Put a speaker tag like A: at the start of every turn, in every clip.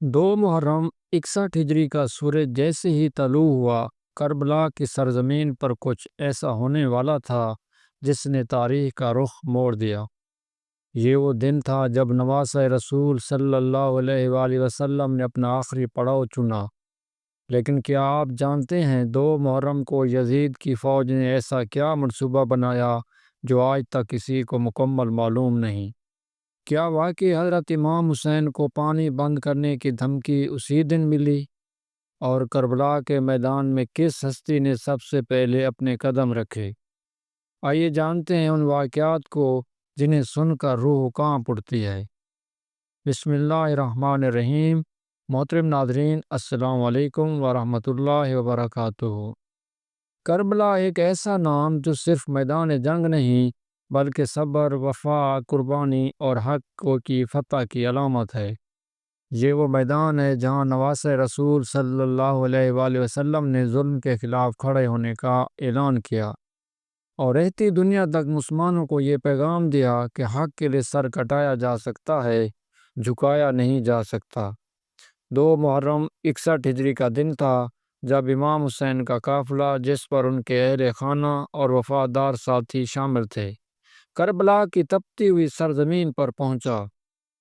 A: محرم 61 ہجری کا سورج جیسے ہی طلوع ہوا، کربلا کی سرزمین پر کچھ ایسا ہونے والا تھا جس نے تاریخ کا رخ موڑ دیا۔ یہ وہ دن تھا جب نواسۂ رسول صلی اللہ علیہ وآلہ وسلم نے اپنا آخری پڑاؤ چنا۔ لیکن کیا آپ جانتے ہیں 2 محرم کو یزید کی فوج نے ایسا کیا منصوبہ بنایا جو آج تک کسی کو مکمل معلوم نہیں؟ کیا واقعی حضرت امام حسین کو پانی بند کرنے کی دھمکی اسی دن ملی؟ اور کربلا کے میدان میں کس ہستی نے سب سے پہلے اپنے قدم رکھے؟ آئیے جانتے ہیں ان واقعات کو جنہیں سن کر روح کانپ اٹھتی ہے۔ بسم اللہ الرحمن الرحیم۔ محترم ناظرین، السلام علیکم ورحمۃ اللہ وبرکاتہ۔ کربلا ایک ایسا نام جو صرف میدان جنگ نہیں بلکہ صبر، وفا، قربانی اور حق کی فتح کی علامت ہے۔ یہ وہ میدان ہے جہاں نواسۂ رسول صلی اللہ علیہ وآلہ وسلم نے ظلم کے خلاف کھڑے ہونے کا اعلان کیا اور رہتی دنیا تک مسلمانوں کو یہ پیغام دیا کہ حق کے لیے سر کٹایا جا سکتا ہے، جھکایا نہیں جا سکتا۔ 2 محرم 61 ہجری کا دن تھا جب امام حسین کا قافلہ، جس پر ان کے اہل خانہ اور وفادار ساتھی شامل تھے، کربلا کی تپتی ہوئی سرزمین پر پہنچا۔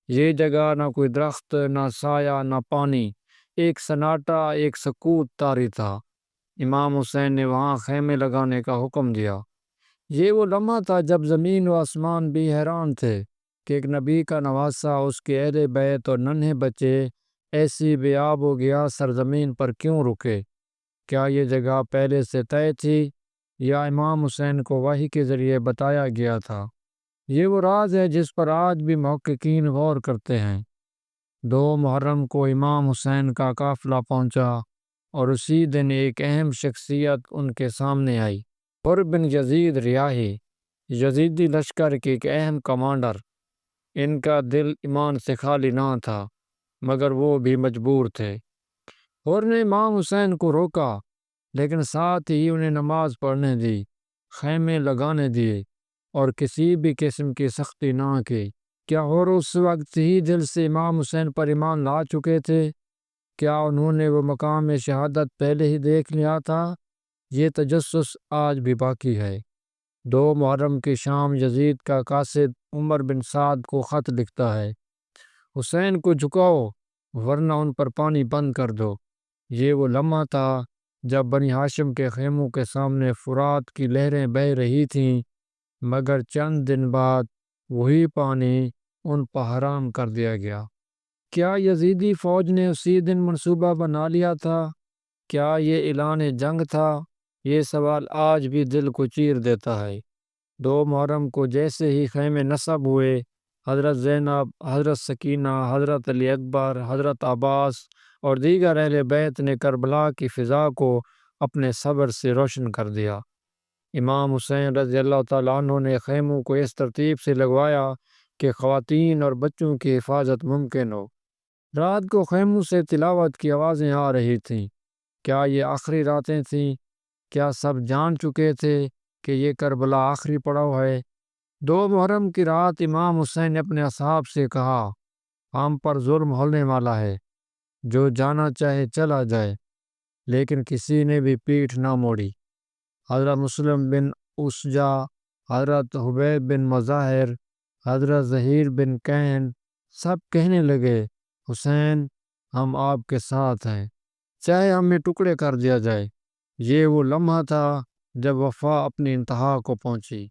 A: یہ جگہ نہ کوئی درخت، نہ سایہ، نہ پانی، ایک سناٹا، ایک سکوت طاری تھا۔ امام حسین نے وہاں خیمے لگانے کا حکم دیا۔ یہ وہ لمحہ تھا جب زمین و آسمان بھی حیران تھے کہ ایک نبی کا نواسہ، اس کے اہل بیت اور ننھے بچے ایسی بے آب و گیا سرزمین پر کیوں رکے؟ کیا یہ جگہ پہلے سے طے تھی یا امام حسین کو وحی کے ذریعے بتایا گیا تھا؟ یہ وہ راز ہے جس پر آج بھی محققین غور کرتے ہیں۔ 2 محرم کو امام حسین کا قافلہ پہنچا اور اسی دن ایک اہم شخصیت ان کے سامنے آئی۔ حر بن یزید ریاحی، یزیدی لشکر کے ایک اہم کمانڈر۔ ان کا دل ایمان سے خالی نہ تھا، مگر وہ بھی مجبور تھے۔ حر نے امام حسین کو روکا، لیکن ساتھ ہی انہیں نماز پڑھنے دی، خیمے لگانے دیے اور کسی بھی قسم کی سختی نہ کی۔ کیا حر اس وقت ہی دل سے امام حسین پر ایمان لا چکے تھے؟ کیا انہوں نے وہ مقام شہادت پہلے ہی دیکھ لیا تھا؟ یہ تجسس آج بھی باقی ہے۔ 2 محرم کی شام یزید کا قاصد عمر بن سعد کو خط لکھتا ہے: حسین کو جھکاؤ ورنہ ان پر پانی بند کر دو۔ یہ وہ لمحہ تھا جب بنی ہاشم کے خیموں کے سامنے فرات کی لہریں بہہ رہی تھیں، مگر چند دن بعد وہی پانی ان پر حرام کر دیا گیا۔ کیا یزیدی فوج نے اسی دن منصوبہ بنا لیا تھا؟ کیا یہ اعلان جنگ تھا؟ یہ سوال آج بھی دل کو چیر دیتا ہے۔ 2 محرم کو جیسے ہی خیمے نصب ہوئے، حضرت زینب، حضرت سکینہ، حضرت علی اکبر، حضرت عباس اور دیگر اہل بیت نے کربلا کی فضا کو اپنے صبر سے روشن کر دیا۔ امام حسین رضی اللہ تعالیٰ عنہ نے خیموں کو اس ترتیب سے لگوایا کہ خواتین اور بچوں کی حفاظت ممکن ہو۔ رات کو خیموں سے تلاوت کی آوازیں آ رہی تھیں۔ کیا یہ آخری راتیں تھیں؟ کیا سب جان چکے تھے کہ یہ کربلا آخری پڑاؤ ہے؟ 2 محرم کی رات امام حسین نے اپنے اصحاب سے کہا: ہم پر ظلم ہونے والا ہے، جو جانا چاہے چلا جائے۔ لیکن کسی نے بھی پیٹھ نہ موڑی۔ حضرت مسلم بن اسجا، حضرت حبیب بن مظاہر، حضرت زہیر بن کین سب کہنے لگے: حسین، ہم آپ کے ساتھ ہیں، چاہے ہمیں ٹکڑے کر دیا جائے۔ یہ وہ لمحہ تھا جب وفا اپنی انتہا کو پہنچی۔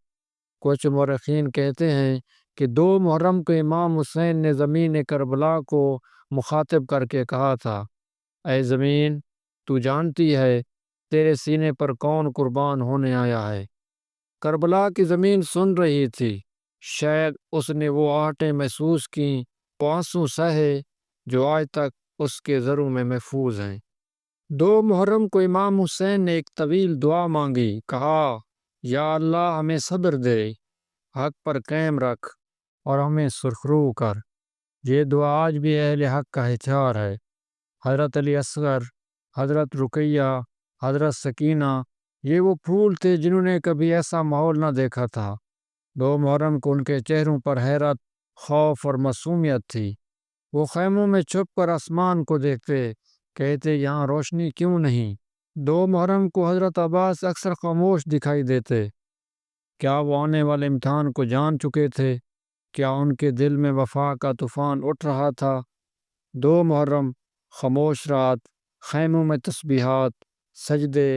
A: کچھ مورخین کہتے ہیں کہ 2 محرم کو امام حسین نے زمین کربلا کو مخاطب کر کے کہا تھا: اے زمین، تو جانتی ہے تیرے سینے پر کون قربان ہونے آیا ہے۔ کربلا کی زمین سن رہی تھی۔ شاید اس نے وہ آہٹیں محسوس کیں، وہ آنسو سہے جو آج تک اس کے ذروں میں محفوظ ہیں۔ 2 محرم کو امام حسین نے ایک طویل دعا مانگی، کہا: یا اللہ، ہمیں صبر دے، حق پر قائم رکھ اور ہمیں سرخرو کر۔ یہ دعا آج بھی اہل حق کا ہتھیار ہے۔ حضرت علی اصغر، حضرت رقیہ، حضرت سکینہ، یہ وہ پھول تھے جنہوں نے کبھی ایسا ماحول نہ دیکھا تھا۔ 2 محرم کو ان کے چہروں پر حیرت، خوف اور معصومیت تھی۔ وہ خیموں میں چھپ کر آسمان کو دیکھتے، کہتے یہاں روشنی کیوں نہیں؟ 2 محرم کو حضرت عباس اکثر خاموش دکھائی دیتے۔ کیا وہ آنے والے امتحان کو جان چکے تھے؟ کیا ان کے دل میں وفا کا طوفان اٹھ رہا تھا؟ 2 محرم، خاموش رات، خیموں میں تسبیحات، سجدے،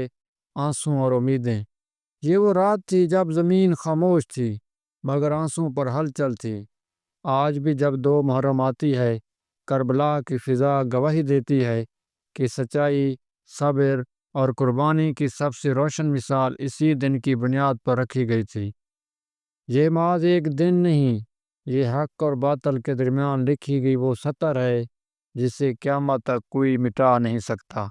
A: آنسوں اور امیدیں۔ یہ وہ رات تھی جب زمین خاموش تھی مگر آنسوں پر ہلچل تھی۔ آج بھی جب 2 محرم آتی ہے، کربلا کی فضا گواہی دیتی ہے کہ سچائی، صبر اور قربانی کی سب سے روشن مثال اسی دن کی بنیاد پر رکھی گئی تھی۔ یہ محض ایک دن نہیں، یہ حق اور باطل کے درمیان لکھی گئی وہ سطر ہے جسے قیامت تک کوئی مٹا نہیں سکتا۔